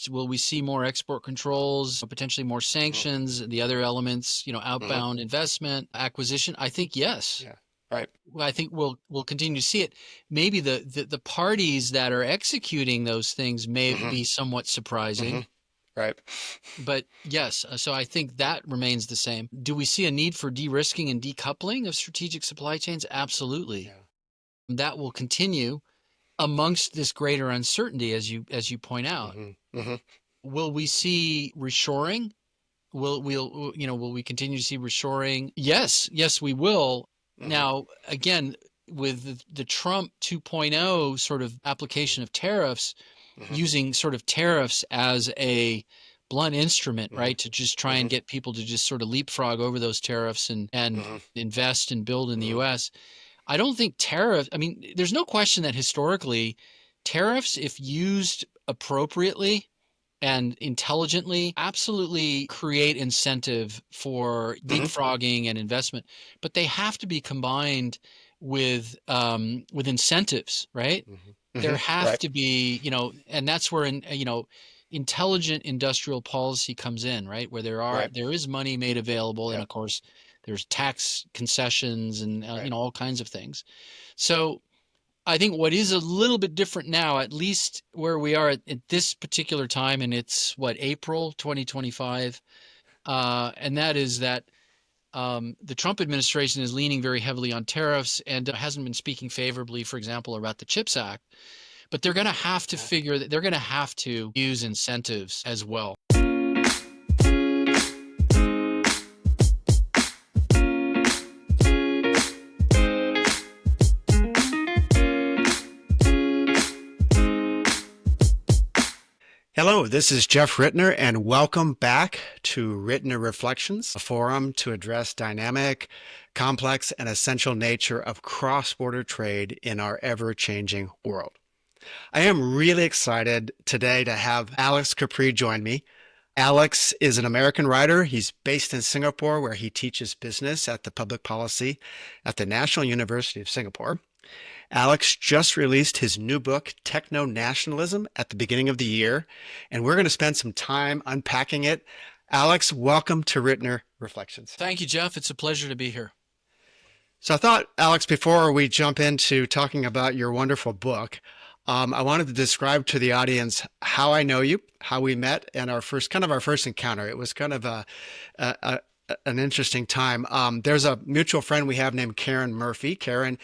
next? Will we see more export controls, potentially more Mhm. sanctions, the other elements, Mhm. outbound investment, acquisition? I think yes. Yeah. Right. Well, I think we'll continue to see it. Maybe the parties that are executing those things may Mhm. be somewhat surprising, Mhm. Right. but yes, so I think that remains the same. Do we see a need for de-risking and decoupling of strategic supply chains? Absolutely. Yeah. That will continue amongst this greater uncertainty, as you point out. Mhm. Mhm. Will we see reshoring? Will we continue to see reshoring? Yes, yes, we will. Mhm. Now, again, with the Trump 2.0 sort of Mhm. application of tariffs, Mhm. using sort of tariffs as a blunt instrument, Mhm. right, to just try and Mhm. get people to just sort of leapfrog over those tariffs and Mhm. invest and build in the Mhm. US. I don't think tariff, I mean, there's no question that historically tariffs, if used appropriately and intelligently, absolutely create incentive for Mhm. leapfrogging and investment, but they have to be combined with incentives, right? Mhm. There Mhm. have Right. to be, and that's where intelligent industrial policy comes in, right? Where Right. there is money made available, and Yep. of course, there's tax concessions and Right. all kinds of things. So I think what is a little bit different now, at least where we are at this particular time, and it's what, April 2025, and that is that the Trump administration is leaning very heavily on tariffs and hasn't been speaking favorably, for example, about the CHIPS Act. But they're going to have to Yeah. figure that they're going to have to use incentives as well. Hello, this is Jeff Rittener, and welcome back to Rittener Reflections, a forum to address dynamic, complex, and essential nature of cross-border trade in our ever-changing world. I am really excited today to have Alex Capri join me. Alex is an American writer. He's based in Singapore, where he teaches business at the public policy at the National University of Singapore. Alex just released his new book, Techno-nationalism, at the beginning of the year, and we're going to spend some time unpacking it. Alex, welcome to Rittener Reflections. Thank you, Jeff. It's a pleasure to be here. So I thought, Alex, before we jump into talking about your wonderful book, I wanted to describe to the audience how I know you, how we met, and our first encounter. It was kind of a an interesting time. There's a mutual friend we have named Karen Murphy. Karen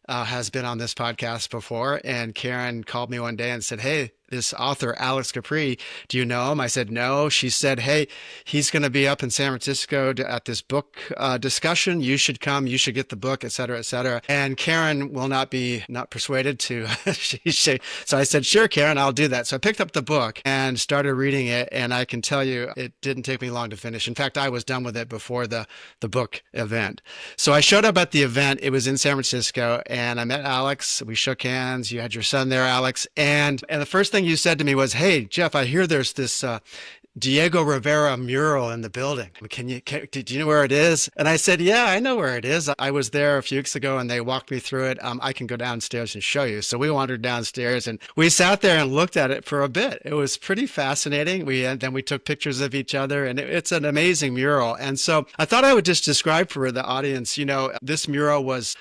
has been on this podcast before, and Karen called me one day and said, "Hey, this author, Alex Capri, do you know him?" I said, "No." She said, "Hey, he's going to be up in San Francisco at this book discussion. You should come. You should get the book, et cetera, et cetera." And Karen will not persuaded to. So I said, "Sure, Karen, I'll do that." So I picked up the book and started reading it, and I can tell you, it didn't take me long to finish. In fact, I was done with it before the book event. So I showed up at the event. It was in San Francisco, and I met Alex. We shook hands. You had your son there, Alex, and the first thing you said to me was, "Hey, Jeff, I hear there's this Diego Rivera mural in the building. Do you know where it is?" And I said, "Yeah, I know where it is. I was there a few weeks ago and they walked me through it. I can go downstairs and show you." So we wandered downstairs and we sat there and looked at it for a bit. It was pretty fascinating. Then we took pictures of each other, and it's an amazing mural. And so I thought I would just describe for the audience, this mural was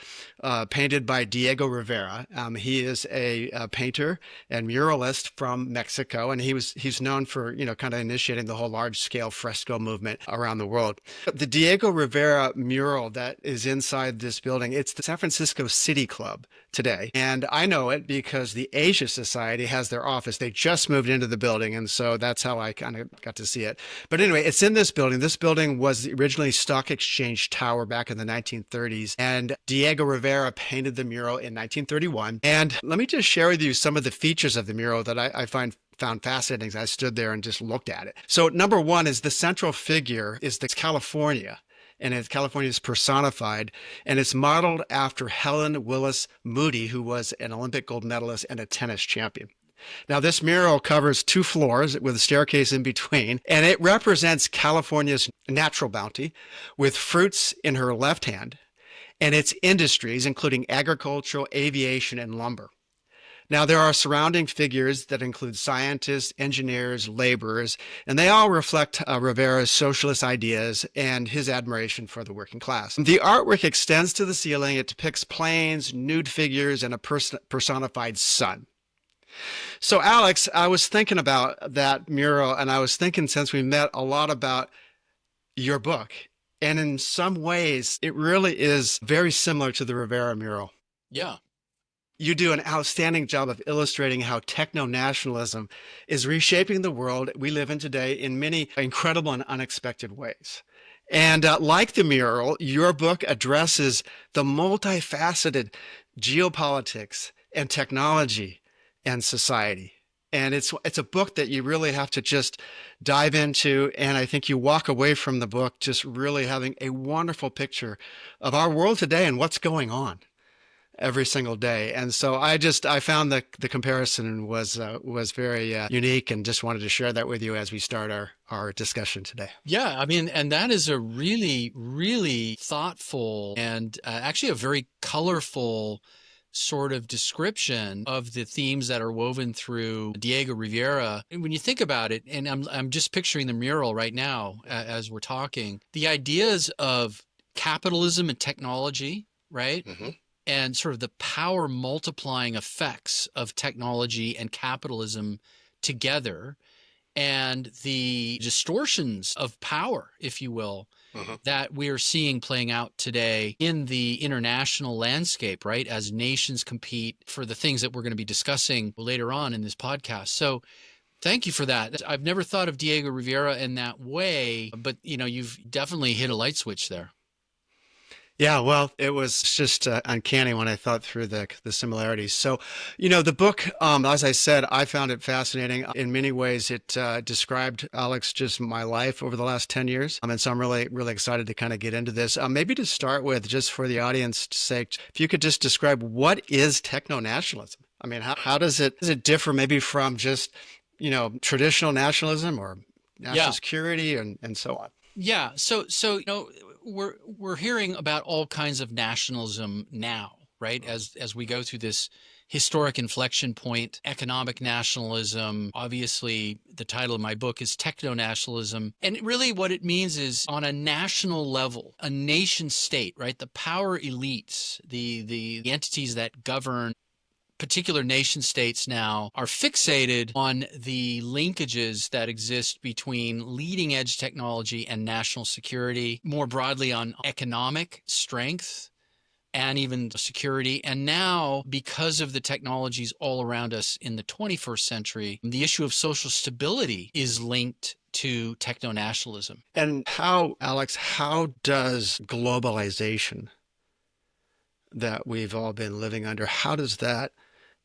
painted by Diego Rivera. He is a painter and muralist from Mexico, and he's known for kind of initiating the whole large scale fresco movement around the world. The Diego Rivera mural that is inside this building, it's the San Francisco City Club today, and I know it because the Asia Society has their office. They just moved into the building, and so that's how I kind of got to see it. But anyway, it's in this building. This building was originally Stock Exchange Tower back in the 1930s, and Diego Rivera painted the mural in 1931. And let me just share with you some of the features of the mural that I found fascinating as I stood there and just looked at it. So number one is the central figure is the California. And California is personified, and it's modeled after Helen Willis Moody, who was an Olympic gold medalist and a tennis champion. Now, this mural covers 2 floors with a staircase in between, and it represents California's natural bounty with fruits in her left hand and its industries, including agricultural, aviation, and lumber. Now, there are surrounding figures that include scientists, engineers, laborers, and they all reflect Rivera's socialist ideas and his admiration for the working class. The artwork extends to the ceiling. It depicts planes, nude figures, and a personified sun. So, Alex, I was thinking about that mural, and I was thinking since we met a lot about your book. And in some ways, it really is very similar to the Rivera mural. Yeah. You do an outstanding job of illustrating how techno-nationalism is reshaping the world we live in today in many incredible and unexpected ways. And like the mural, your book addresses the multifaceted geopolitics and technology and society. And it's a book that you really have to just dive into. And I think you walk away from the book just really having a wonderful picture of our world today and what's going on every single day. And so I found the comparison was very unique, and just wanted to share that with you as we start our discussion today. Yeah, I mean, and that is a really, really thoughtful and actually a very colorful sort of description of the themes that are woven through Diego Rivera. And when you think about it, and I'm just picturing the mural right now as we're talking, the ideas of capitalism and technology, right? Mm-hmm. And sort of the power multiplying effects of technology and capitalism together, and the distortions of power, if you will, Mm-hmm. that we are seeing playing out today in the international landscape, right? As nations compete for the things that we're going to be discussing later on in this podcast. So thank you for that. I've never thought of Diego Rivera in that way, but you've definitely hit a light switch there. Yeah, well, it was just uncanny when I thought through the similarities. So, the book, as I said, I found it fascinating. In many ways, it described, Alex, just my life over the last 10 years. And so I'm really, really excited to kind of get into this. Maybe to start with, just for the audience's sake, if you could just describe what is techno-nationalism? I mean, how does it differ maybe from just, traditional nationalism or national Yeah. security and so on? Yeah. So we're hearing about all kinds of nationalism now, right? As we go through this historic inflection point, economic nationalism. Obviously, the title of my book is Techno-nationalism. And really what it means is on a national level, a nation state, right? The power elites, the entities that govern particular nation states now are fixated on the linkages that exist between leading edge technology and national security, more broadly on economic strength and even security. And now, because of the technologies all around us in the 21st century, the issue of social stability is linked to techno-nationalism. And Alex, how does globalization that we've all been living under, how does that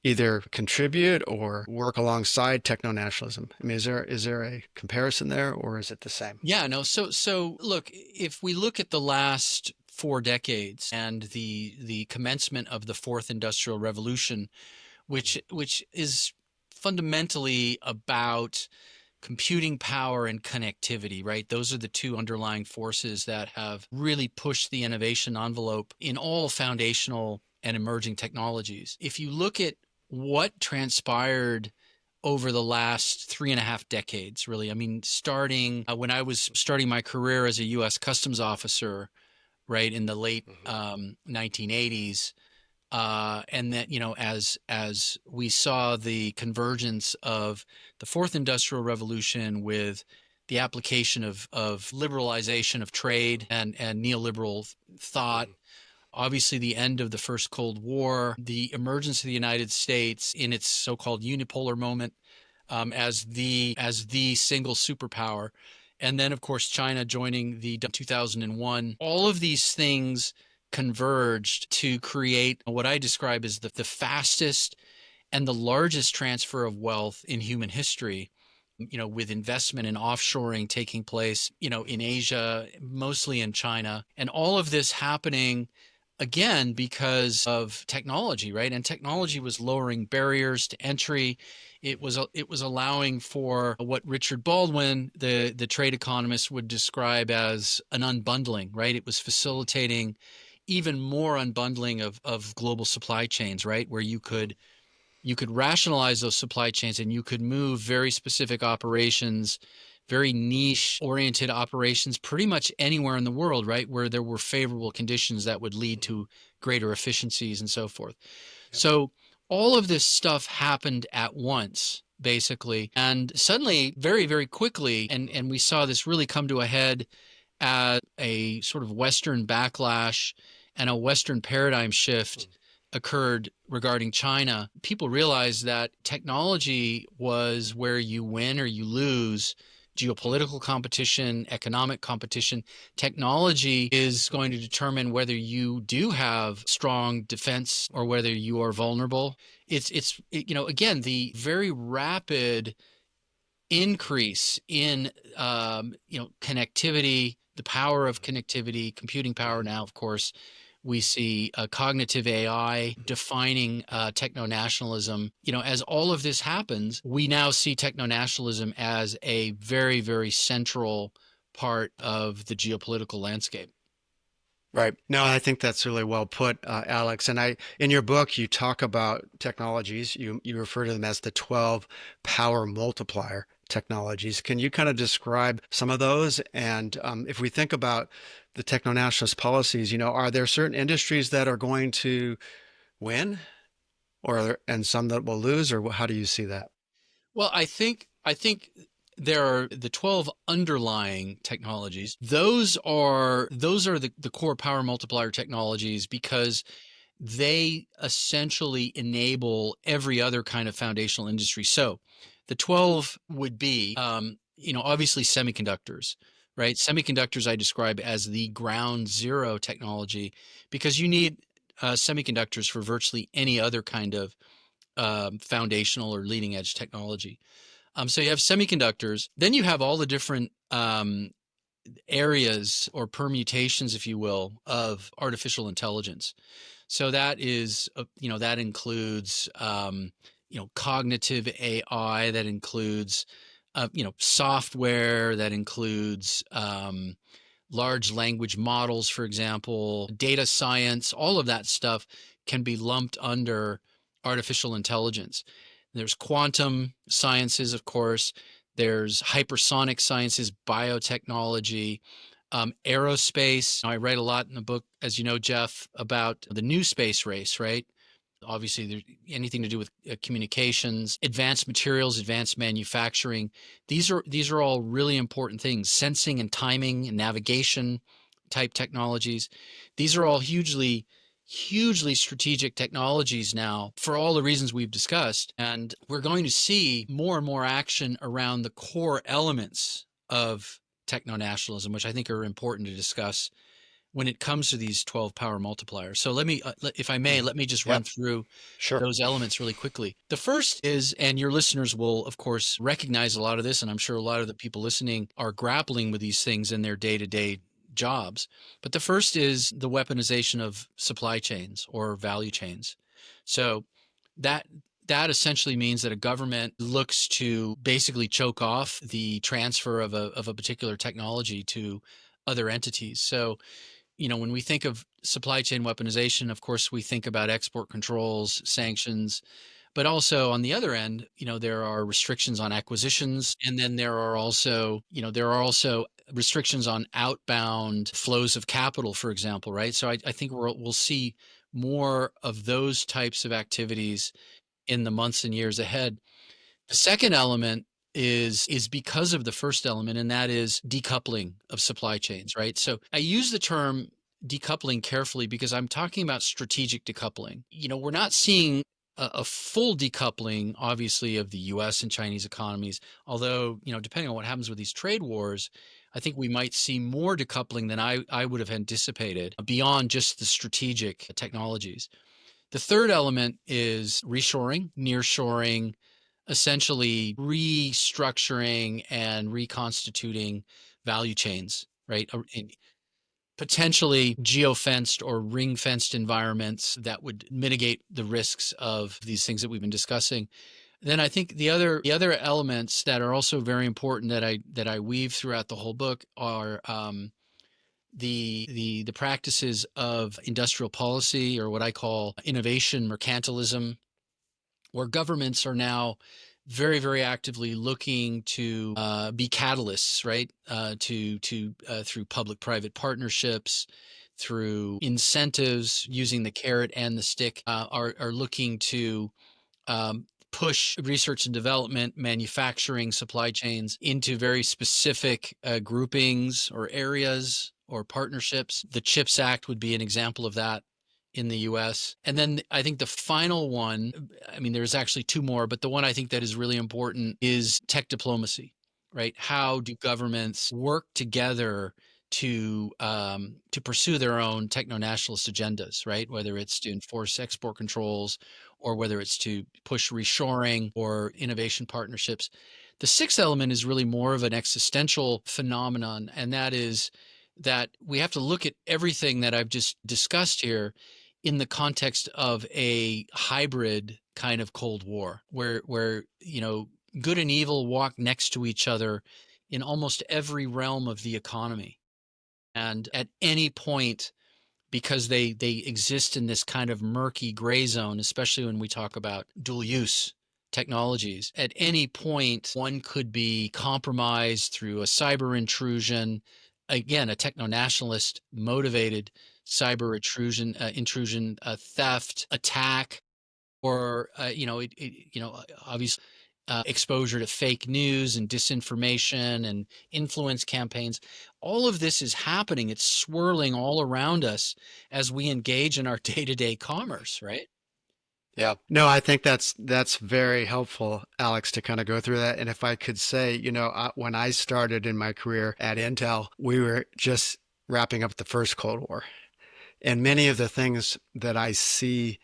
either contribute or work alongside techno-nationalism? I mean, is there a comparison there, or is it the same? Yeah, no. So look, if we look at the last 4 decades and the commencement of the fourth industrial revolution, which is fundamentally about computing power and connectivity, right? Those are the two underlying forces that have really pushed the innovation envelope in all foundational and emerging technologies. If you look at what transpired over the last 3.5 decades, really, I mean, starting when I was starting my career as a U.S. Customs officer, right, in the late Mhm. 1980s, and that as we saw the convergence of the fourth industrial revolution with the application of liberalization of trade and neoliberal thought, Mhm. obviously the end of the first Cold War, the emergence of the United States in its so-called unipolar moment, as the single superpower, and then of course China joining the 2001. All of these things converged to create what I describe as the fastest and the largest transfer of wealth in human history. With investment in offshoring taking place, in Asia, mostly in China, and all of this happening again because of technology, right? And technology was lowering barriers to entry. It was allowing for what Richard Baldwin, the trade economist, would describe as an unbundling, right? It was facilitating even more unbundling of global supply chains, right? Where you could you could rationalize those supply chains and you could move very specific operations, very niche oriented operations, pretty much anywhere in the world, right? Where there were favorable conditions that would lead Mhm. to greater efficiencies and so forth. Yep. So all of this stuff happened at once, basically, and suddenly, very, very quickly, and we saw this really come to a head as a sort of Western backlash and a Western paradigm shift occurred regarding China. People realized that technology was where you win or you lose. Geopolitical competition, economic competition, technology is going to determine whether you do have strong defense or whether you are vulnerable. Again, the very rapid increase in connectivity, the power of connectivity, computing power. Now, of course, we see cognitive AI defining techno-nationalism. As all of this happens, we now see techno-nationalism as a very, very central part of the geopolitical landscape. Right. No, I think that's really well put, Alex. And in your book, you talk about technologies. You refer to them as the 12 power multiplier technologies. Can you kind of describe some of those? And if we think about the techno-nationalist policies, are there certain industries that are going to win, and some that will lose, or how do you see that? Well, I think there are the 12 underlying technologies. Those are the core power multiplier technologies because they essentially enable every other kind of foundational industry. So the 12 would be, obviously semiconductors, right? Semiconductors I describe as the ground zero technology because you need semiconductors for virtually any other kind of foundational or leading edge technology. So you have semiconductors, then you have all the different areas or permutations, if you will, of artificial intelligence. So that includes, cognitive AI, that includes, software, that includes large language models, for example, data science, all of that stuff can be lumped under artificial intelligence. There's quantum sciences, of course. There's hypersonic sciences, biotechnology, aerospace. I write a lot in the book, as you know, Jeff, about the new space race, right? Obviously, there's anything to do with communications, advanced materials, advanced manufacturing. These are all really important things. Sensing and timing and navigation type technologies. These are all hugely strategic technologies now for all the reasons we've discussed. And we're going to see more and more action around the core elements of techno-nationalism, which I think are important to discuss when it comes to these 12 power multipliers. So if I may, Mhm. let me just run Yep. through Sure. those elements really quickly. The first is, and your listeners will, of course, recognize a lot of this, and I'm sure a lot of the people listening are grappling with these things in their day to day jobs. But the first is the weaponization of supply chains or value chains. So that that essentially means that a government looks to basically choke off the transfer of a particular technology to other entities. So when we think of supply chain weaponization, of course, we think about export controls, sanctions, but also on the other end, there are restrictions on acquisitions, and then there are also restrictions on outbound flows of capital, for example, right? So I think we'll see more of those types of activities in the months and years ahead. The second element is because of the first element, and that is decoupling of supply chains, right? So I use the term decoupling carefully because I'm talking about strategic decoupling. We're not seeing a full decoupling, obviously, of the US and Chinese economies, although, depending on what happens with these trade wars, I think we might see more decoupling than I would have anticipated beyond just the strategic technologies. The third element is reshoring, nearshoring, essentially restructuring and reconstituting value chains, right? In potentially geofenced or ring fenced environments that would mitigate the risks of these things that we've been discussing. Then I think the other elements that are also very important that I weave throughout the whole book are the practices of industrial policy, or what I call innovation mercantilism, where governments are now very, very actively looking to be catalysts, right? To through public-private partnerships, through incentives, using the carrot and the stick, are looking to push research and development, manufacturing, supply chains into very specific groupings or areas or partnerships. The CHIPS Act would be an example of that in the US. And then I think the final one, I mean, there's actually two more, but the one I think that is really important is tech diplomacy, right? How do governments work together to pursue their own techno-nationalist agendas, right? Whether it's to enforce export controls or whether it's to push reshoring or innovation partnerships. The sixth element is really more of an existential phenomenon, and that is that we have to look at everything that I've just discussed here in the context of a hybrid kind of Cold War, where good and evil walk next to each other in almost every realm of the economy. And at any point, because they exist in this kind of murky gray zone, especially when we talk about dual use technologies. At any point, one could be compromised through a cyber intrusion, again, a techno-nationalist motivated cyber intrusion, theft, attack, or obviously exposure to fake news and disinformation and influence campaigns. All of this is happening. It's swirling all around us as we engage in our day-to-day commerce, right? Yeah. No, I think that's very helpful, Alex, to kind of go through that. And if I could say, when I started in my career at Intel, we were just wrapping up the first Cold War. And many of the things that I see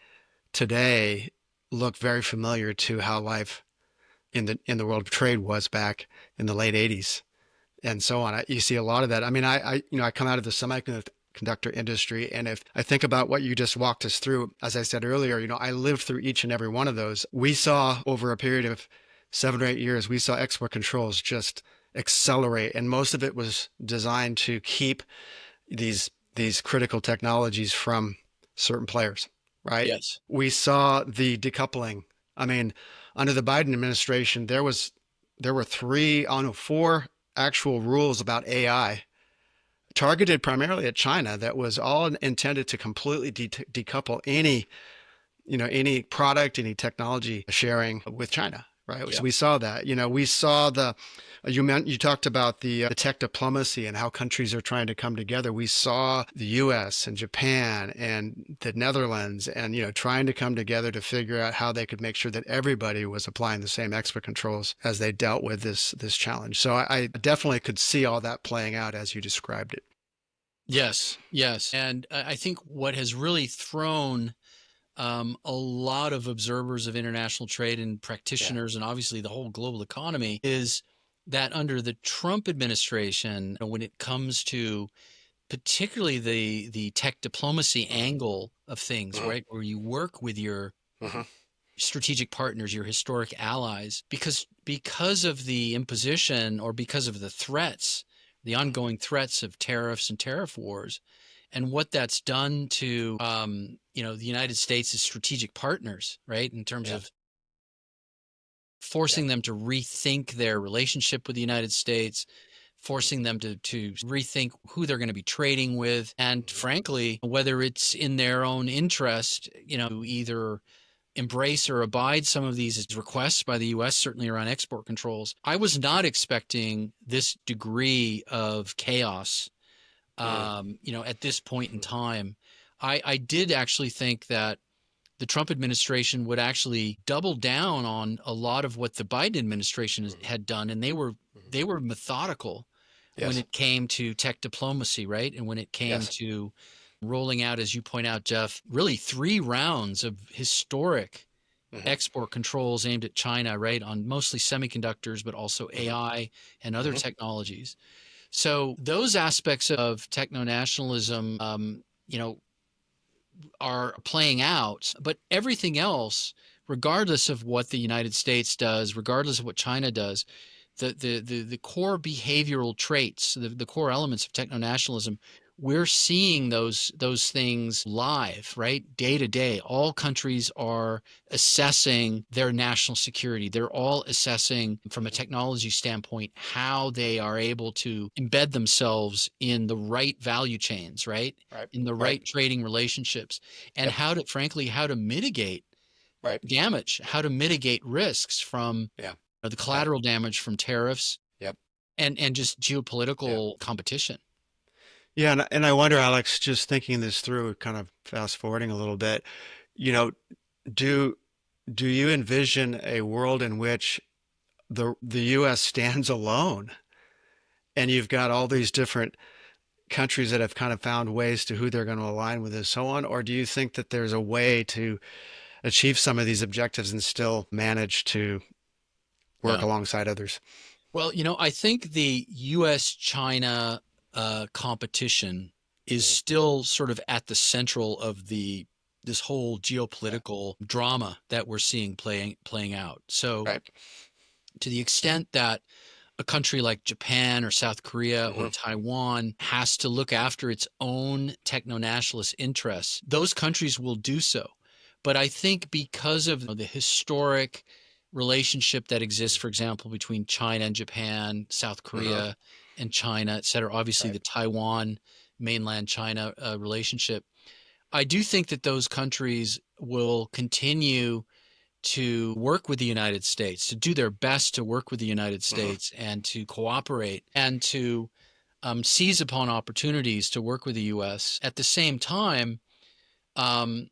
today look very familiar to how life in the world of trade was back in the late 80s and so on. You see a lot of that. I mean, I come out of the semiconductor industry, and if I think about what you just walked us through, as I said earlier, I lived through each and every one of those. We saw over a period of 7 or 8 years, we saw export controls just accelerate, and most of it was designed to keep these critical technologies from certain players, right? Yes. We saw the decoupling. I mean, under the Biden administration, there were three, I don't know, four actual rules about AI targeted primarily at China that was all intended to completely decouple any product, any technology sharing with China, right? Yeah. So we saw that. We saw you talked about the tech diplomacy and how countries are trying to come together. We saw the U.S. and Japan and the Netherlands and trying to come together to figure out how they could make sure that everybody was applying the same export controls as they dealt with this challenge. So I definitely could see all that playing out as you described it. Yes. Yes. And I think what has really thrown a lot of observers of international trade and Yeah. practitioners, and obviously the whole global economy, is that under the Trump administration, when it comes to particularly the tech diplomacy Mm-hmm. angle of things, Mm-hmm. right, where you work with your Mm-hmm. strategic partners, your historic allies, because of the imposition or because of the threats, the ongoing threats of tariffs and tariff wars, and what that's done to the United States' strategic partners, right, in terms Yeah. of Yeah. forcing them to rethink their relationship with the United States, forcing them to rethink who they're going to be trading with, and Mm-hmm. frankly, whether it's in their own interest, either embrace or abide some of these requests by the US, certainly around export controls. I was not expecting this degree of chaos, at this point in Mm-hmm. time. I did actually think that the Trump administration would actually double down on a lot of what the Biden administration Mm-hmm. had done, and Mm-hmm. they were methodical when Yes. it came to tech diplomacy, right? And when it came Yes. to rolling out, as you point out, Jeff, really 3 rounds of historic Mm-hmm. export controls aimed at China, right, on mostly semiconductors, but also Mm-hmm. AI and other Mm-hmm. technologies. So those aspects of techno-nationalism, are playing out, but everything else, regardless of what the United States does, regardless of what China does, the core behavioral traits, the core elements of techno-nationalism we're seeing those things live, right? Day to day. All countries are assessing their national security. They're all assessing from a Mhm. technology standpoint how they are able to embed themselves in the right value chains, right? Right. In the Right. right trading relationships, and Yep. how to, frankly, how to mitigate Right. damage, how to mitigate risks from Yeah. the Yeah. collateral damage from tariffs Yep. and just Yeah. geopolitical competition. Yeah, and I wonder, Alex, just thinking this through, kind of fast forwarding a little bit, you know, do do you envision a world in which the U.S. stands alone, and you've got all these different countries that have kind of found ways to who they're going to align with and so on? Or do you think that there's a way to achieve some of these objectives and still manage to work Yeah. alongside others? Well, I think the US China competition is Mhm. still sort of at the central of this whole Yeah. geopolitical drama that we're seeing playing out. So Right. to the extent that a country like Japan or South Korea or Hmm. Taiwan has to look after its own techno-nationalist interests, those countries will do so. But I think because of the historic relationship that exists, for example, between China and Japan, South Hmm. Korea and China, et cetera, obviously Right. the Taiwan, mainland China relationship, I do think that those countries will continue to work with the United States, to do their best to work with the United Hmm. States and to cooperate and to seize upon opportunities to work with the U.S. At the same time, um,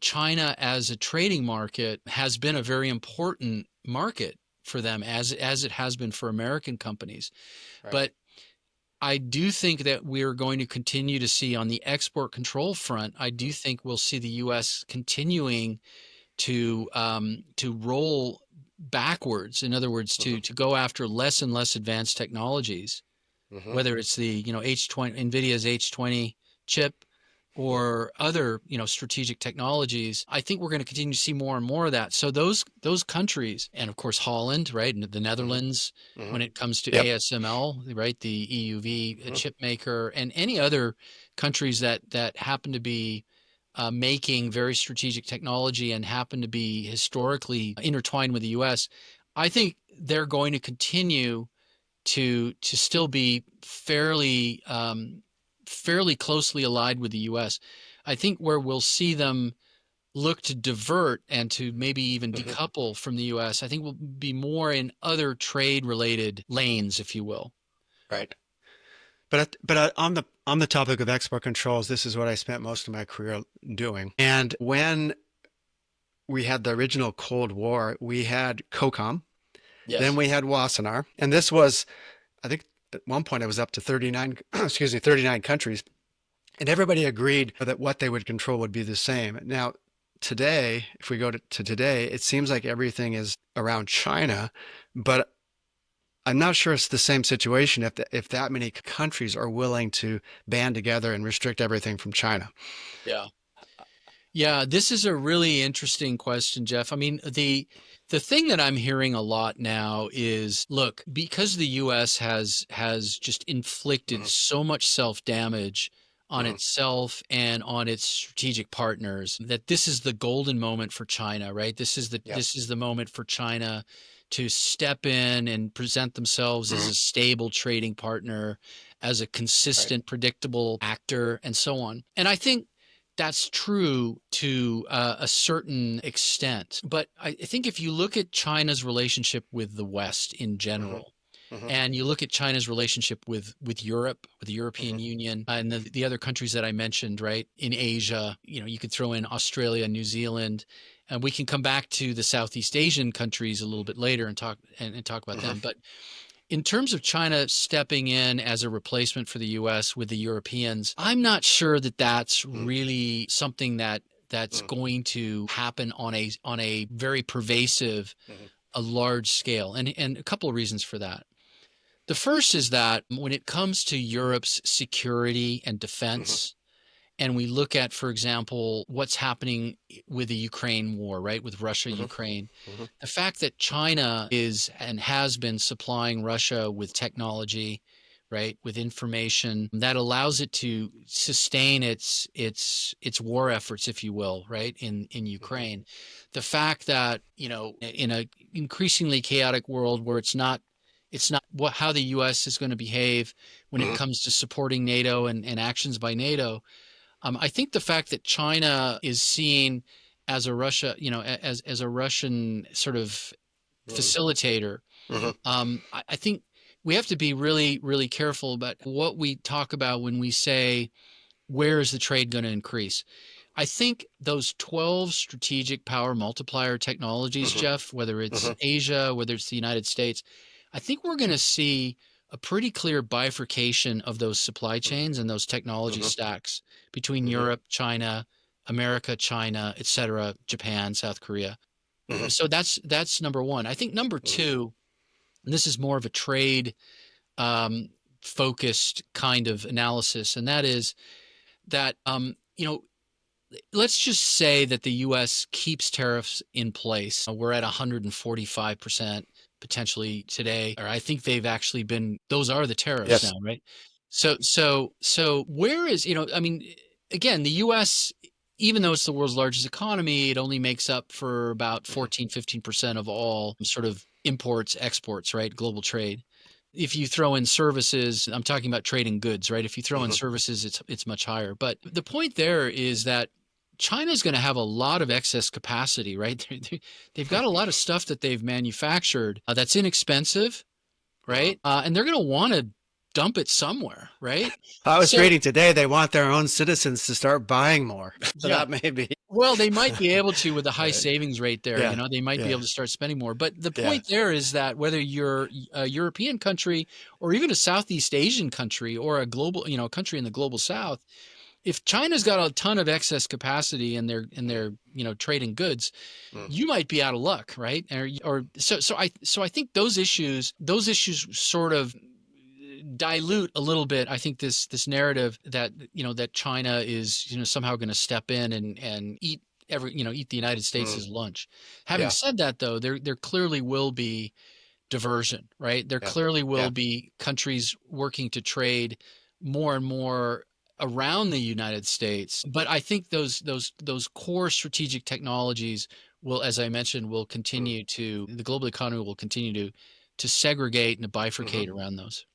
China as a trading market has been a very important market for them as it has been for American companies. Right. But I do think that we're going to continue to see on the export control front, I do think we'll see the U.S. continuing to roll backwards. In other words, Hmm. to go after less and less advanced technologies, Hmm. whether it's the H20 NVIDIA's H20 chip Hmm. or other strategic technologies. I think we're going to continue to see more and more of that. So those countries, and of course Holland, right, and the Hmm. Netherlands, Hmm. when it comes to Yep. ASML, right, the EUV Hmm. chip maker, and any other countries that happen to be making very strategic technology and happen to be historically intertwined with the U.S., I think they're going to continue to still be fairly closely allied with the U.S. I think where we'll see them look to divert and to maybe even Hmm. decouple from the U.S., I think will be more in other trade related lanes, if you will. Right. But on the topic of export controls, this is what I spent most of my career doing. And when we had the original Cold War, we had COCOM, then Yes. we had Wassenaar, and this was, I think, at one point it was up to 39, excuse me, 39 countries, and everybody agreed that what they would control would be the same. Now, today, if we go to today, it seems like everything is around China, but I'm not sure it's the same situation if that many countries are willing to band together and restrict everything from China. Yeah. Yeah, this is a really interesting question, Jeff. I mean, the thing that I'm hearing a lot now is, look, because the US has just inflicted Hmm. so much self-damage on Hmm. itself and on its strategic partners that this is the golden moment for China, right? Yep. This is the moment for China to step in and present themselves as Hmm. a stable trading partner, as a Right. consistent, predictable actor, and so on. And I think that's true to a certain extent. But I think if you look at China's relationship with the West in Hmm. general, Hmm. and you look at China's relationship with Europe, with the Hmm. European Union, and the other countries that I mentioned, right, in Asia, you could throw in Australia, New Zealand, and we can come back to the Southeast Asian countries a little bit later and talk about Hmm. them. But in terms of China stepping in as a replacement for the US with the Europeans, I'm not sure that that's Hmm. really something that's Hmm. going to happen on a very pervasive, Hmm. a large scale. And a couple of reasons for that. The first is that when it comes to Europe's security and Hmm. defense, and we look at, for example, what's happening with the Ukraine war, right, with Russia, Hmm. Ukraine, Hmm. the fact that China is and has been supplying Russia with technology, right, with information that allows it to sustain its war efforts, if you will, right, in Mhm. Ukraine. The fact that, in a increasingly chaotic world where it's not how the US is going to behave when it Mhm. comes to supporting NATO and actions by NATO. I think the fact that China is seen as a Russia, as a Russian sort of Mhm. facilitator. Mhm. I think we have to be really, really careful about what we talk about when we say, where is the trade going to increase? I think those 12 strategic power multiplier technologies, Mhm. Jeff, whether it's Mhm. Asia, whether it's the United States, I think we're going to see a pretty clear bifurcation of those supply chains and those technology Mhm. stacks between Mhm. Europe, China, America, China, et cetera, Japan, South Korea. Mhm. So that's number one. I think number Mhm. two, and this is more of a trade um, focused kind of analysis, and that is that let's just say that the US keeps tariffs in place. We're at 145% potentially today, or I think they've actually been, those are the tariffs Yes. now, right? So where is, I mean, again, the US, even though it's the world's largest economy, it only makes up for about Mhm. 14, 15% of all sort of imports, exports, right? Global trade. If you throw in services, I'm talking about trading goods, right? If you throw in Mhm. services, it's much higher. But the point there is that China's going to have a lot of excess capacity, right? They've got a lot of stuff that they've manufactured that's inexpensive, Mhm. right? And they're going to want to dump it somewhere, right? I was So, reading today they want their own citizens to start buying more. So yeah. that may be Well, they might be able to with a high right. savings rate there, Yeah. they might be Yeah. able to start spending more. But the Yeah. point there is that whether you're a European country or even a Southeast Asian country or a global, country in the global South, if China's got a ton of excess capacity and they're trading goods, Mhm. you might be out of luck, right? So I think those issues sort of dilute a little bit. I think this narrative that that China is somehow going to step in and eat the United States Mhm. as lunch. Having Yeah. said that, though, there clearly will be diversion, right? There Yeah. clearly will Yeah. be countries working to trade more and more around the United States. But I think those core strategic technologies will, as I mentioned, will Mhm. continue to the global economy will continue to segregate and to Mhm. bifurcate around those.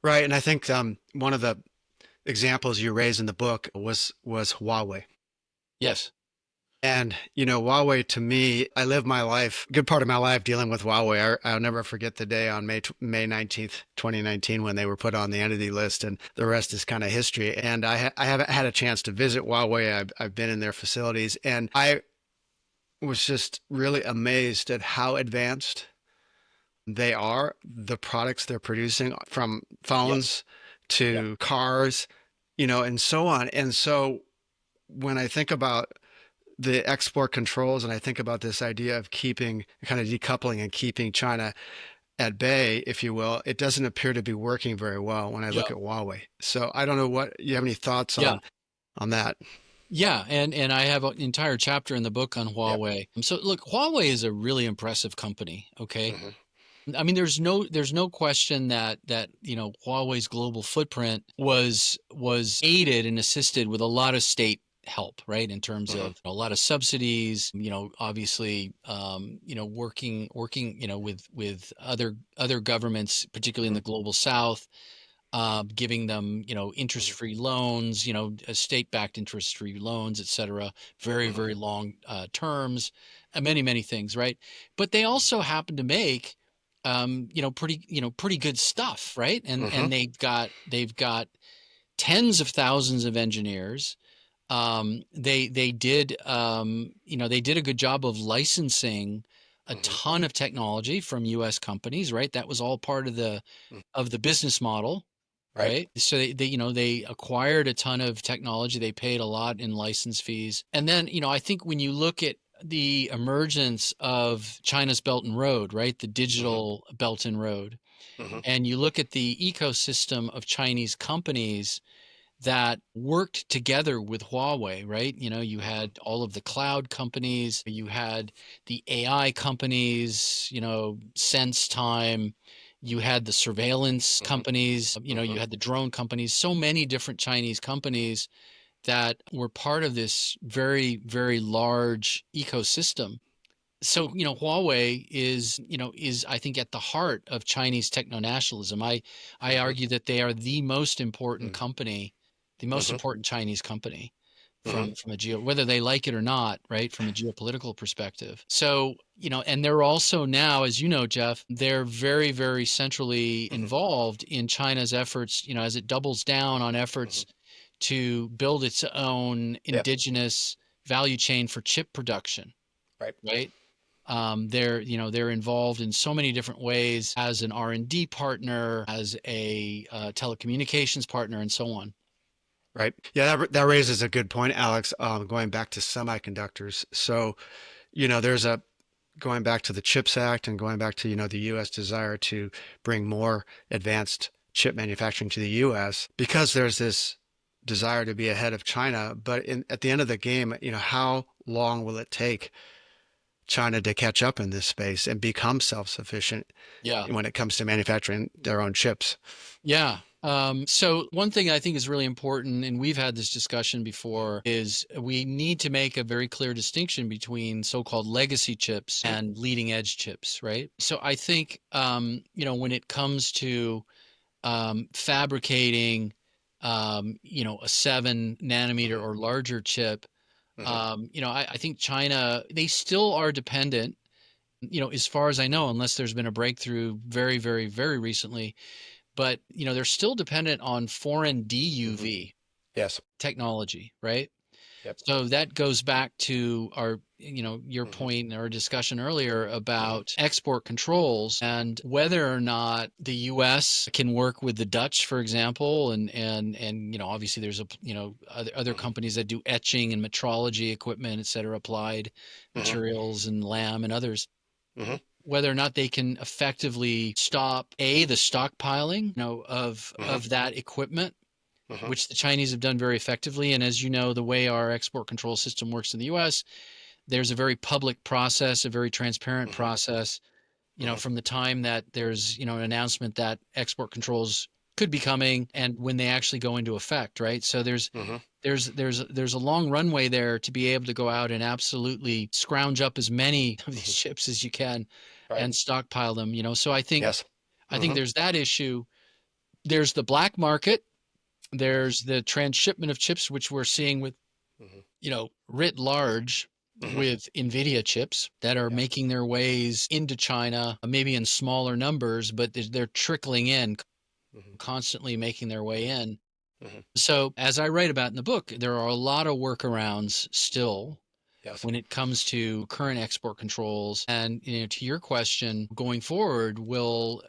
Right. And I think one of the examples you raise in the book was Huawei. Yes. And, Huawei to me, I live my life, good part of my life dealing with Huawei. I'll never forget the day on May 19th, 2019, when they were put on the entity list, and the rest is kind of history. And I haven't had a chance to visit Huawei. I've been in their facilities, and I was just really amazed at how advanced they are, the products they're producing from Yes. phones Yeah. to cars, and so on. And so when I think about the export controls and I think about this idea of keeping kind of decoupling and keeping China at bay, if you will, it doesn't appear to be working very well when I look Yeah. at Huawei. So I don't know what you have any thoughts Yeah. on that. Yeah, and I have an entire chapter in the book on Yep. Huawei. So look, Huawei is a really impressive company, okay? Hmm. I mean, there's no question that Huawei's global footprint was aided and assisted with a lot of state help, right? In terms Hmm. of a lot of subsidies, obviously, working, with other governments, particularly in Hmm. the global South, giving them, Hmm. interest-free loans, state-backed interest-free loans, et cetera, very, Hmm. very long terms, many, many things, right? But they also happen to make, pretty good stuff, right? And Hmm. and they've got tens of thousands of engineers. They did a good job of licensing a Hmm. ton of technology from U.S. companies, right? That was all part of the business model, Right. right? So they acquired a ton of technology. They paid a lot in license fees. And then, I think when you look at the emergence of China's Belt and Road, right? The Hmm. digital Belt and Road, Hmm. and you look at the ecosystem of Chinese companies that worked together with Huawei, right? You Hmm. had all of the cloud companies, you had the AI companies, SenseTime, You had the surveillance Hmm. companies, Hmm. you had the drone companies, so many different Chinese companies that were part of this very, very large ecosystem. So, Huawei is I think at the heart of Chinese techno-nationalism. I Hmm. argue that they are the most important Hmm. company, the most Hmm. important Chinese company Hmm. from a whether they like it or not, right, from a geopolitical perspective. So, and they're also now, as you know, Jeff, they're very, very centrally Hmm. involved in China's efforts, as it doubles down on Hmm. efforts to build its own Yep. indigenous value chain for chip production, Right. right? They're involved in so many different ways as an R&D partner, as a telecommunications partner, and so on. Right. Yeah, that raises a good point, Alex. Going back to semiconductors. So, there's a going back to the CHIPS Act and going back to, the U.S. desire to bring more advanced chip manufacturing to the U.S. because there's this desire to be ahead of China. But at the end of the game, how long will it take China to catch up in this space and become self-sufficient Yeah. when it comes to manufacturing their own chips? Yeah. So one thing I think is really important, and we've had this discussion before, is we need to make a very clear distinction between so-called legacy chips Hmm. and leading edge chips, right? So I think, when it comes to fabricating, a 7 nanometer Hmm. or larger chip, Hmm. I think China, they still are dependent, as far as I know, unless there's been a breakthrough very, very, very recently, but they're still dependent on foreign Hmm. DUV Yes. technology, right? Yep. So that goes back to your Hmm. point or discussion earlier Hmm. about export controls and whether or not the US can work with the Dutch, for example, and obviously there's other Hmm. companies that do etching and metrology equipment, et cetera, applied Hmm. materials and Lam and others, Hmm. whether or not they can effectively stop the stockpiling, Hmm. of that equipment, Hmm. which the Chinese have done very effectively. And as you know, the way our export control system works in the US, there's a very public process, a very transparent Hmm. process, Hmm. from the time that there's, an announcement that export controls could be coming and when they actually go into effect, right? So Hmm. there's a long runway there to be able to go out and absolutely scrounge up as many of these Hmm. chips as you can Right. and stockpile them, so Yes. I think Hmm. there's that issue. There's the black market. There's the transshipment of chips, which we're seeing with, Hmm. writ large Hmm. with NVIDIA chips that are Yeah. making their ways into China, maybe in smaller numbers, but they're trickling in, Hmm. constantly making their way in. Hmm. So, as I write about in the book, there are a lot of workarounds still Yes. when it comes to current export controls. And to your question, going forward, will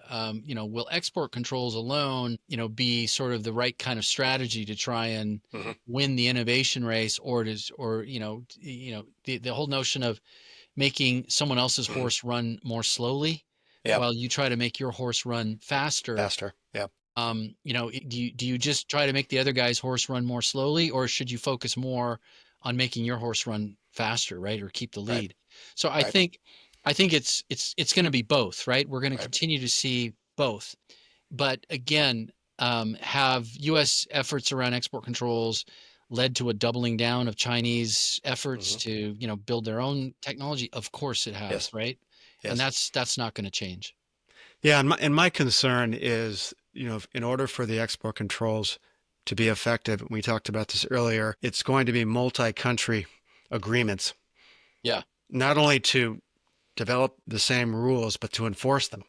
export controls alone, be sort of the right kind of strategy to try and Hmm. win the innovation race, or does, or the whole notion of making someone else's Hmm. horse run more slowly Yep. while you try to make your horse run faster. Faster. Yep. Do you just try to make the other guy's horse run more slowly, or should you focus more on making your horse run faster, right, or keep the Right. lead? So I Right. think I think it's going to be both, right? We're going to Right. continue to see both, but again, have U.S. efforts around export controls led to a doubling down of Chinese efforts Hmm. to build their own technology? Of course it has, Yes. right? And Yes. that's not going to change. Yeah, and my concern is, in order for the export controls to be effective, and we talked about this earlier, it's going to be multi-country agreements, Yeah. not only to develop the same rules, but to enforce them.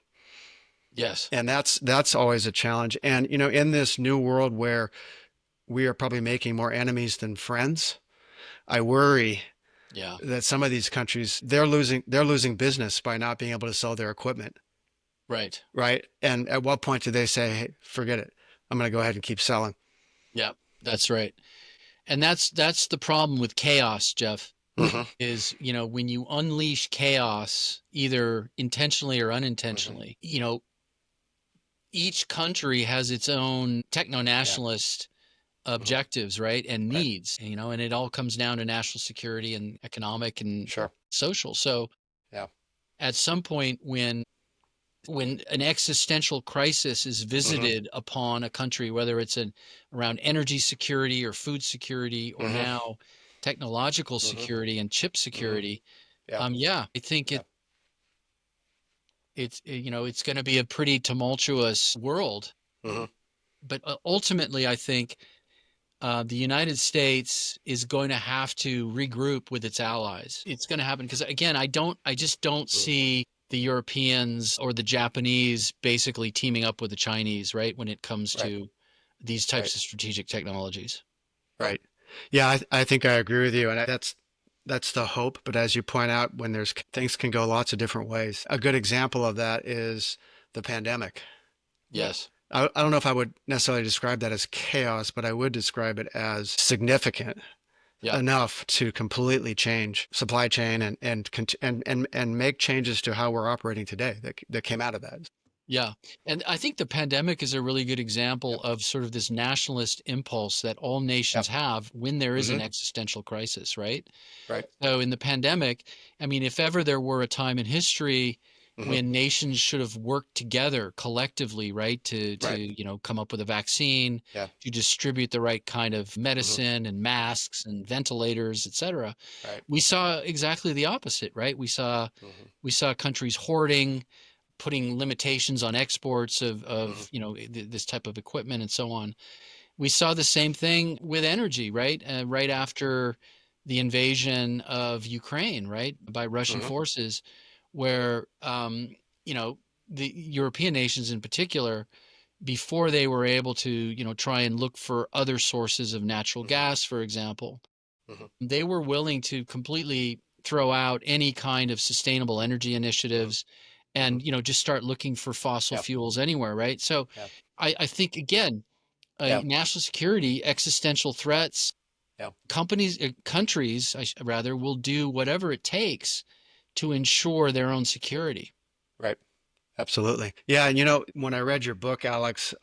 Yes. And that's always a challenge. And in this new world where we are probably making more enemies than friends, I worry Yeah. that some of these countries they're losing business by not being able to sell their equipment, Right. right? And at what point do they say, "Hey, forget it. I'm going to go ahead and keep selling." Yeah. That's right. And that's the problem with chaos, Jeff, Hmm. is, when you unleash chaos, either intentionally or Hmm. unintentionally, each country has its own Yeah. techno-nationalist Hmm. objectives, right? And Right. needs, and it all comes down to national security and economic and Sure. social. So Yeah. at some point when when an existential crisis is Hmm. visited upon a country, whether it's around energy security or food security or Hmm. now technological Hmm. security and chip Hmm. security, Yeah. yeah, I think Yeah. it's going to be a pretty tumultuous world. Hmm. But ultimately, I think the United States is going to have to regroup with its allies. It's going to happen because, again, I just don't Hmm. see the Europeans or the Japanese basically teaming up with the Chinese, right? When it comes Right. to these Right. types of strategic technologies. Right. Yeah, I think I agree with you, and that's the hope. But as you point out, when there's things can go lots of different ways. A good example of that is the pandemic. Yeah. Yes. I don't know if I would necessarily describe that as chaos, but I would describe it as significant Yeah. enough to completely change supply chain and make changes to how we're operating today that came out of that. Yeah. And I think the pandemic is a really good example Yep. of sort of this nationalist impulse that all nations Yep. have when there is Hmm. an existential crisis, right? Right. So in the pandemic, I mean, if ever there were a time in history Hmm. when nations should have worked together collectively, right, to Right. come up with a vaccine, Yeah. to distribute the right kind of Hmm. medicine and masks and ventilators, et cetera, Right. we saw exactly the opposite, right? Hmm. We saw countries hoarding, putting limitations on exports Hmm. of this type of equipment and so on. We saw the same thing with energy, right? Right after the invasion of Ukraine, right, by Russian Hmm. forces, where the European nations in particular, before they were able to try and look for other sources of natural Hmm. gas, for example, Hmm. they were willing to completely throw out any kind of sustainable energy Hmm. initiatives Hmm. and just start looking for fossil Yeah. fuels anywhere, right? So Yeah. I think again, Yeah. national security, existential threats, Yeah. countries, rather, will do whatever it takes to ensure their own security. Right. Absolutely. Yeah, and when I read your book, Alex,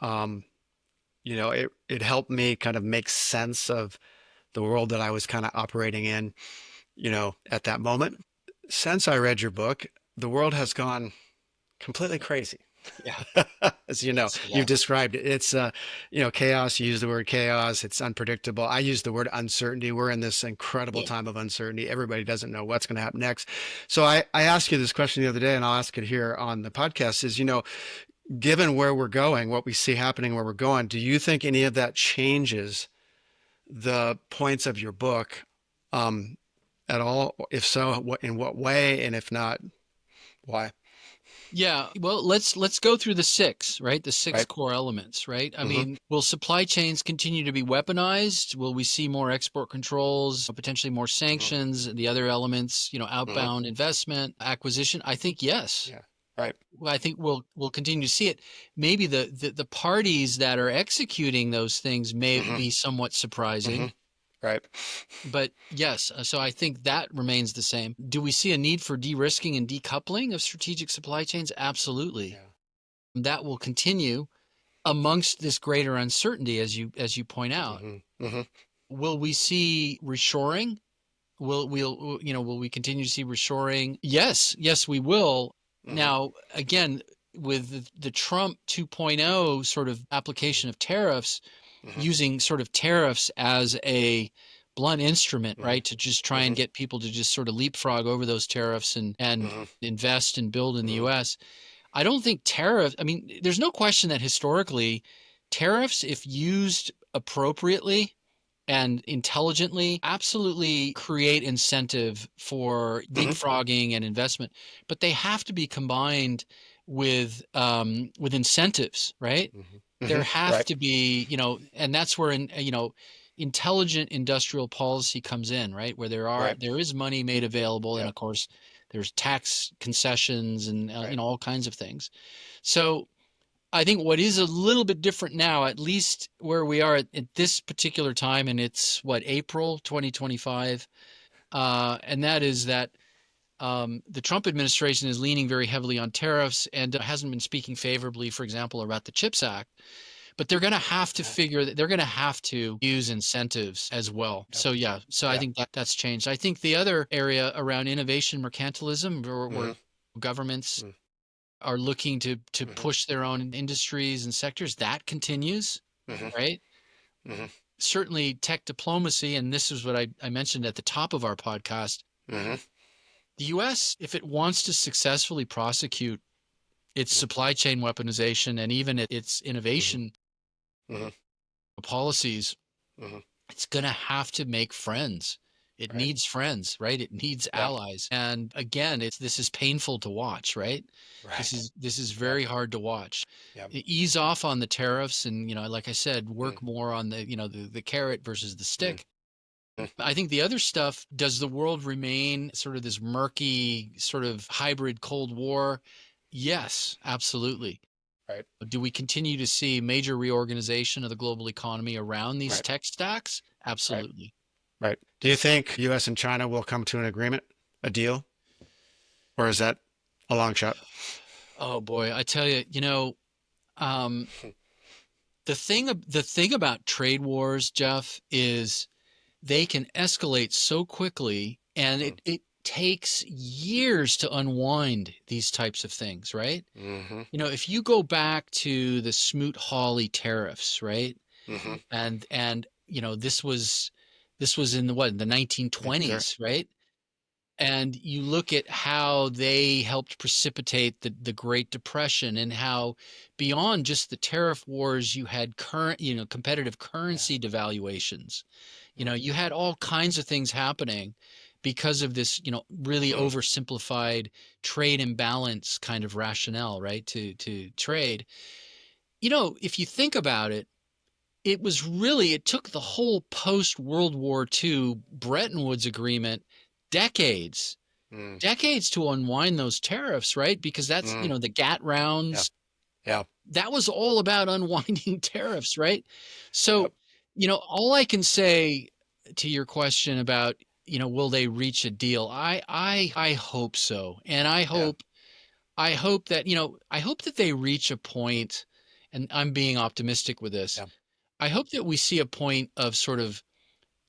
it helped me kind of make sense of the world that I was kind of operating in, at that moment. Since I read your book, the world has gone completely crazy. Yeah. As Yeah. you've described it. It's chaos. You use the word chaos. It's unpredictable. I use the word uncertainty. We're in this incredible Yeah. time of uncertainty. Everybody doesn't know what's going to happen next. So I asked you this question the other day, and I'll ask it here on the podcast is, given where we're going, what we see happening where we're going, do you think any of that changes the points of your book um, at all? If so, in what way? And if not, why? Yeah, well, let's go through the six, right? The six Right. core elements, right? I Hmm. mean, will supply chains continue to be weaponized? Will we see more export controls, potentially more Hmm. sanctions, and the other elements, Hmm. outbound investment, acquisition? I think yes. Yeah. Right. Well, I think we'll continue to see it. Maybe the parties that are executing those things may Hmm. be somewhat Hmm. surprising. Right. But yes, so I think that remains the same. Do we see a need for de-risking and decoupling of strategic supply chains? Absolutely. Yeah. That will continue amongst this greater uncertainty, as you point out. Hmm. Hmm. Will we see reshoring? Will we continue to see reshoring? Yes, yes, we will. Hmm. Now, again, with the Trump 2.0 sort of Hmm. application of tariffs, Hmm. using sort of tariffs as a blunt instrument, Hmm. right, to just try and Hmm. get people to just sort of leapfrog over those tariffs and Hmm. invest and build in the Hmm. US. I don't think tariffs, I mean, there's no question that historically tariffs, if used appropriately and intelligently, absolutely create incentive for Hmm. leapfrogging and investment, but they have to be combined with incentives, right? Hmm. There Hmm. have Right. to be, and that's where intelligent industrial policy comes in, right? Where Right. there is money made available, and Yeah. of course, there's tax concessions and Right. all kinds of things. So I think what is a little bit different now, at least where we are at this particular time, and it's what, April 2025, and that is that the Trump administration is leaning very heavily on tariffs and hasn't been speaking favorably, for example, about the CHIPS Act. But they're going to have to Uh-huh. figure that they're going to have to use incentives as well. Yeah. So yeah, so I Yeah. think that's changed. I think the other area around innovation mercantilism, or Hmm. governments Hmm. are looking to Mhm. push their own industries and sectors. That continues, Mhm. right? Mhm. Certainly tech diplomacy, and this is what I mentioned at the top of our podcast. Mhm. The US, if it wants to successfully prosecute its Mhm. supply chain weaponization and even its Mhm. innovation Mhm. policies, Mhm. it's going to have to make friends. It Right. needs friends, right? It needs Yep. allies. And again, this is painful to watch, right? Right. This is Yep. very hard to watch. Yep. Ease off on the tariffs and, like I said, Mm. work more on the carrot versus the Mm. stick. Mm. I think the other stuff, does the world remain sort of this murky, sort of hybrid Cold War? Yes, absolutely. Right. Do we continue to see major reorganization of the global economy around these Right. tech stacks? Right. Absolutely. Right. Do you think U.S. and China will come to an agreement, a deal, or is that a long shot? Oh boy, I tell you, um, the thing about trade wars, Jeff, is they can escalate so quickly, and Mm. it takes years to unwind these types of things, right? Mhm. If you go back to the Smoot-Hawley tariffs, right? Mhm. And this was in the Sure. 1920s, right? And you look at how they helped precipitate the Great Depression, and how beyond just the tariff wars, you had competitive Yeah. currency devaluations. Mm. You had all kinds of things happening because of this, really Mm. oversimplified trade imbalance kind of rationale, right? To trade. If you think about it, it took the whole post World War II Bretton Woods agreement decades, Mm. decades to unwind those tariffs, right? Because that's, Mm. the GATT Yeah. rounds, Yeah. that was all about unwinding tariffs, right? So, Yep. all I can say to your question about, will they reach a deal? I hope so. And Yeah. I hope that, I hope that they reach a point, and I'm being optimistic with this. Yeah. I hope that we see a point of sort of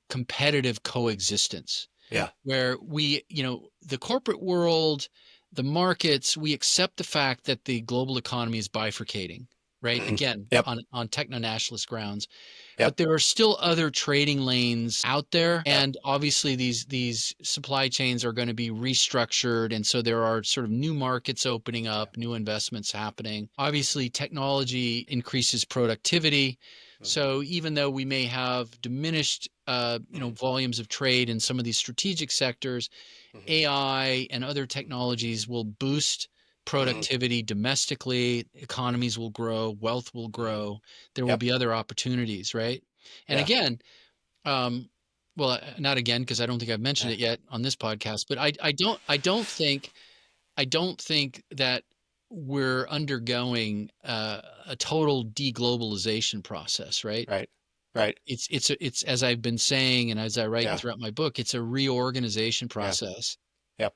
competitive coexistence Yeah. where the corporate world, the markets, we accept the fact that the global economy is bifurcating, right? Mhm. Again, Yep. on techno-nationalist grounds. Yep. But there are still other trading lanes out there, Yep. and obviously these supply chains are going to be restructured, and so there are sort of new markets opening Yep. up, new investments happening. Obviously, technology increases productivity. Mhm. So even though we may have diminished, Mhm. volumes of trade in some of these strategic sectors, Mhm. AI and other technologies will boost Mhm. productivity domestically, economies will grow, wealth will Mhm. grow, there will Yep. be other opportunities, right? And Yeah. again, um, well, not again, because I don't think I've mentioned Yeah. it yet on this podcast, but I don't think that we're undergoing a total deglobalization process, right? Right. Right. It's as I've been saying, and as I write Yeah. throughout my book, it's a reorganization Yeah. process. Yep.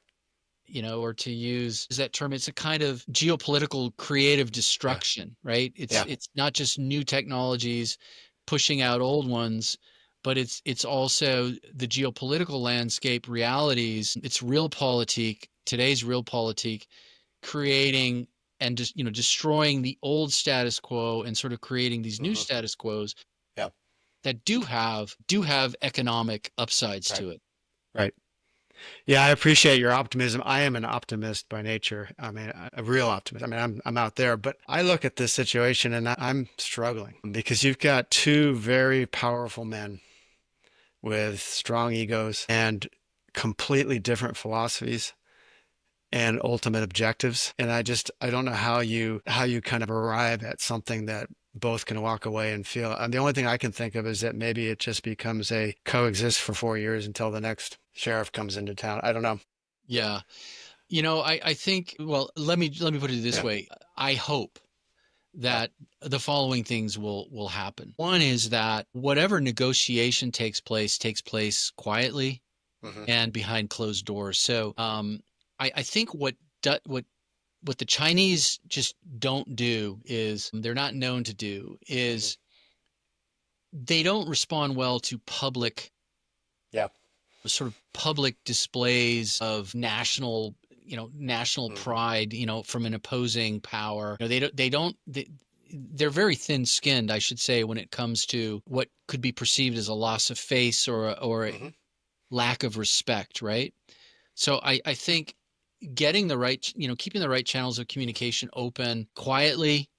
Or to use that term, it's a kind of geopolitical creative Yeah. destruction, right? It's Yeah. it's not just new technologies pushing out old ones, but it's also the geopolitical landscape realities. It's realpolitik, today's realpolitik, creating and just destroying the old status quo and sort of creating these new Mhm. status quos Yep. that do have economic upsides Right. to it. Right. Yeah, I appreciate your optimism. I am an optimist by nature. I mean, a real optimist. I mean, I'm out there, but I look at this situation and I'm struggling because you've got two very powerful men with strong egos and completely different philosophies and ultimate objectives. And I don't know how you kind of arrive at something that both can walk away and feel. And the only thing I can think of is that maybe it just becomes a coexist for 4 years until the next sheriff comes into town. I don't know. Yeah. I think, well, let me put it this Yeah. way. I hope Yeah. that the following things will happen. One is that whatever negotiation takes place quietly Mhm. and behind closed doors. So I think what the Chinese just don't do, is they're not known to do, Mhm. is they don't respond well to public Yeah. sort of public displays of national national Mhm. pride, from an opposing power. They're very thin-skinned, I should say, when it comes to what could be perceived as a loss of face or a Mhm. lack of respect, right? So I think getting the right, keeping the right channels of communication open quietly,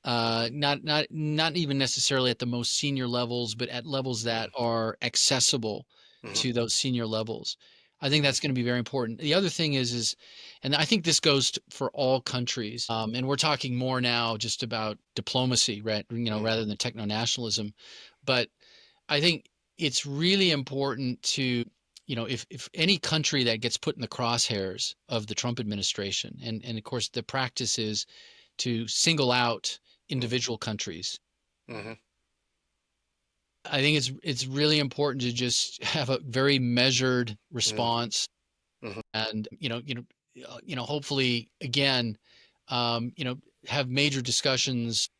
Mhm. not even necessarily at the most senior levels, but at levels that Mhm. are accessible Mhm. to those senior levels. I think Mhm. that's going to be very important. The other thing is, and I think this goes for all countries, and we're talking more now just about diplomacy, right? Mhm. Rather than techno-nationalism. But I think it's really important to, if any country that gets put in the crosshairs of the Trump administration, and of course the practice is to single out Mhm. individual countries. Mhm. I think it's really important to just have a very measured Mhm. response, Mhm. and hopefully again, have major discussions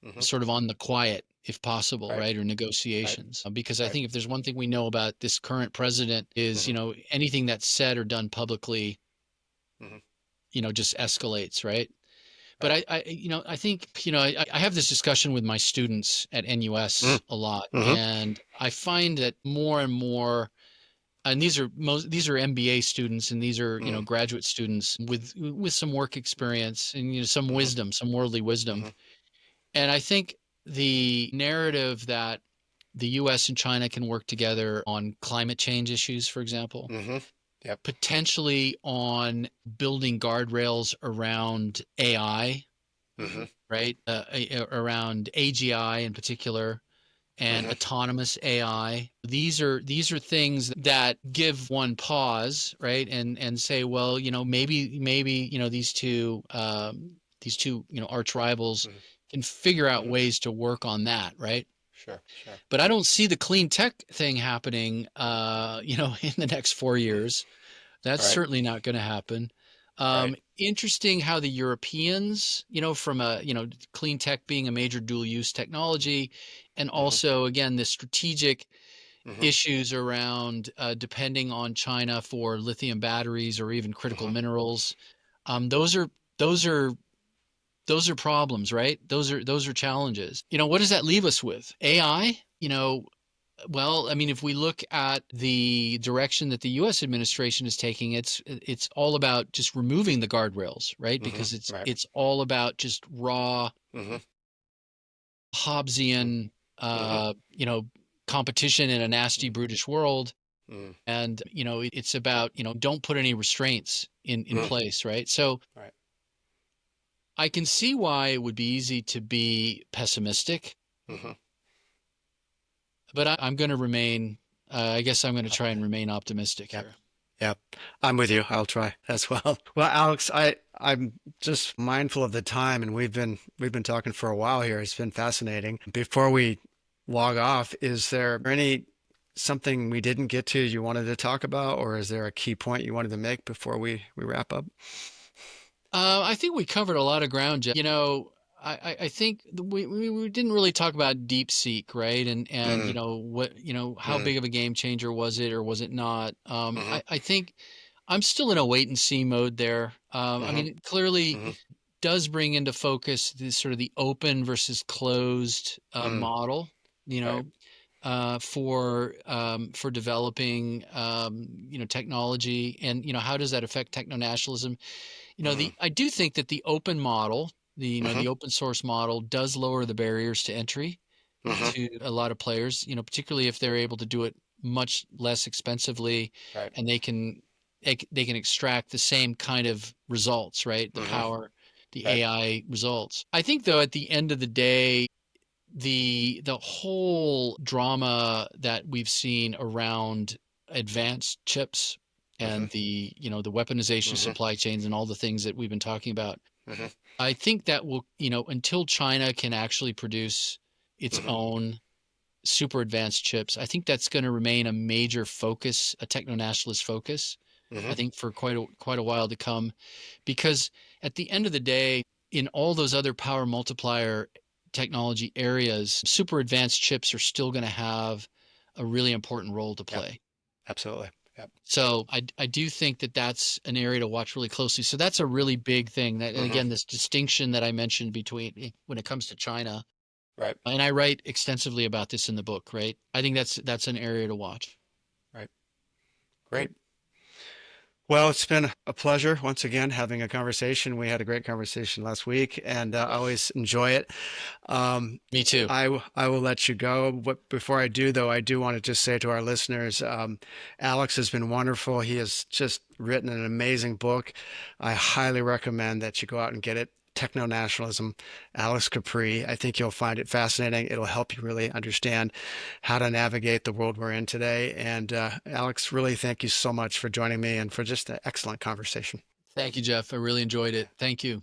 Mhm. sort of on the quiet if possible, Right. right? Or Right. negotiations. Because I Right. think if there's one thing we know about this current president is, Mhm. anything that's said or done publicly, Mhm. just escalates, right? But Right. I think, I have this discussion with my students at Mhm. NUS a lot, Mhm. and I find that more and more, and these are MBA students, and these are, Mhm. graduate students with some work experience and, some Mhm. wisdom, some worldly wisdom. Mhm. And I think the narrative that the US and China can work together on climate change issues, for example, Mhm. Yep. potentially on building guardrails around AI, Mhm. right? Around AGI in particular, and Mhm. autonomous AI. These are things that give one pause, right? And say, well, maybe these two arch rivals Mhm. can figure out Mhm. ways to work on that, right? Sure. Sure. But I don't see the clean tech thing happening, in the next four Mhm. years. That's Right. certainly not going to happen. Right. Interesting how the Europeans, from a, clean tech being a major dual use technology, and Mhm. also, again, the strategic Mhm. issues around depending on China for lithium batteries or even critical Mhm. minerals. Those are those are those are problems, right? Those are challenges. What does that leave us with? AI? Well, I mean, if we look at the direction that the U.S. administration is taking, it's all about just removing the guardrails, right? Mhm. Because it's Right. it's all about just raw Mhm. Mhm. Hobbesian, Mhm. uh, you know, competition in a nasty, Mhm. brutish world. Mhm. And it's about don't put any restraints in Mhm. place, right? So Right. I can see why it would be easy to be pessimistic, Mhm. but I'm going to remain. I guess I'm going to try and Optimist. remain optimistic Yep. here. Yep. I'm with you. I'll try as well. Well, Alex, I'm just mindful of the time, and we've been talking for a while here. It's been fascinating. Before we log off, is there any something we didn't get to you wanted to talk about, or is there a key point you wanted to make before we wrap up? I think we covered a lot of ground, Jeff. I think we didn't really talk about DeepSeek, right? And Mm. how Mm. big of a game changer was it or was it not? Mhm. I think I'm still in a wait and see mode there. I Mhm. mean, it clearly Mhm. does bring into focus this sort of the open versus closed Mm. model, you Right. know, for developing technology, and how does that affect techno-nationalism? Mm. I do think that the open model, Mhm. the open source model does lower the barriers to entry Mhm. to a lot of players, particularly if they're able to do it much less expensively, Right. and they can extract the same kind of results, right? The Mhm. power, the Right. AI results. I think though at the end of the day, the whole drama that we've seen around advanced chips Mhm. and the weaponization Mhm. supply chains and all the things that we've been talking about, Mhm. I think that will, until China can actually produce its Mhm. own super advanced chips, I think that's going to remain a major focus, a techno-nationalist focus, I Mhm. think, for quite a while to come. Because at the end of the day, in all those other power multiplier technology areas, super advanced chips are still going to have a really important role to Yep. play. Absolutely. Yep. So I do think that that's an area to watch really closely. So that's a really big thing. That, and Hmm. again, this distinction that I mentioned between when it comes to China, Right. and I write extensively about this in the book, right? I think that's an area to watch. Right. Great. Well, it's been a pleasure once again having a conversation. We had a great conversation last week, and I always enjoy it. Um, Me too. I will let you go. But before I do, though, I do want to just say to our listeners, Alex has been wonderful. He has just written an amazing book. I highly recommend that you go out and get it. Techno-nationalism, Alex Capri. I think you'll find it fascinating. It'll help you really understand how to navigate the world we're in today. And Alex, really thank you so much for joining me and for just an excellent conversation. Thank you, Jeff. I really enjoyed it. Thank you.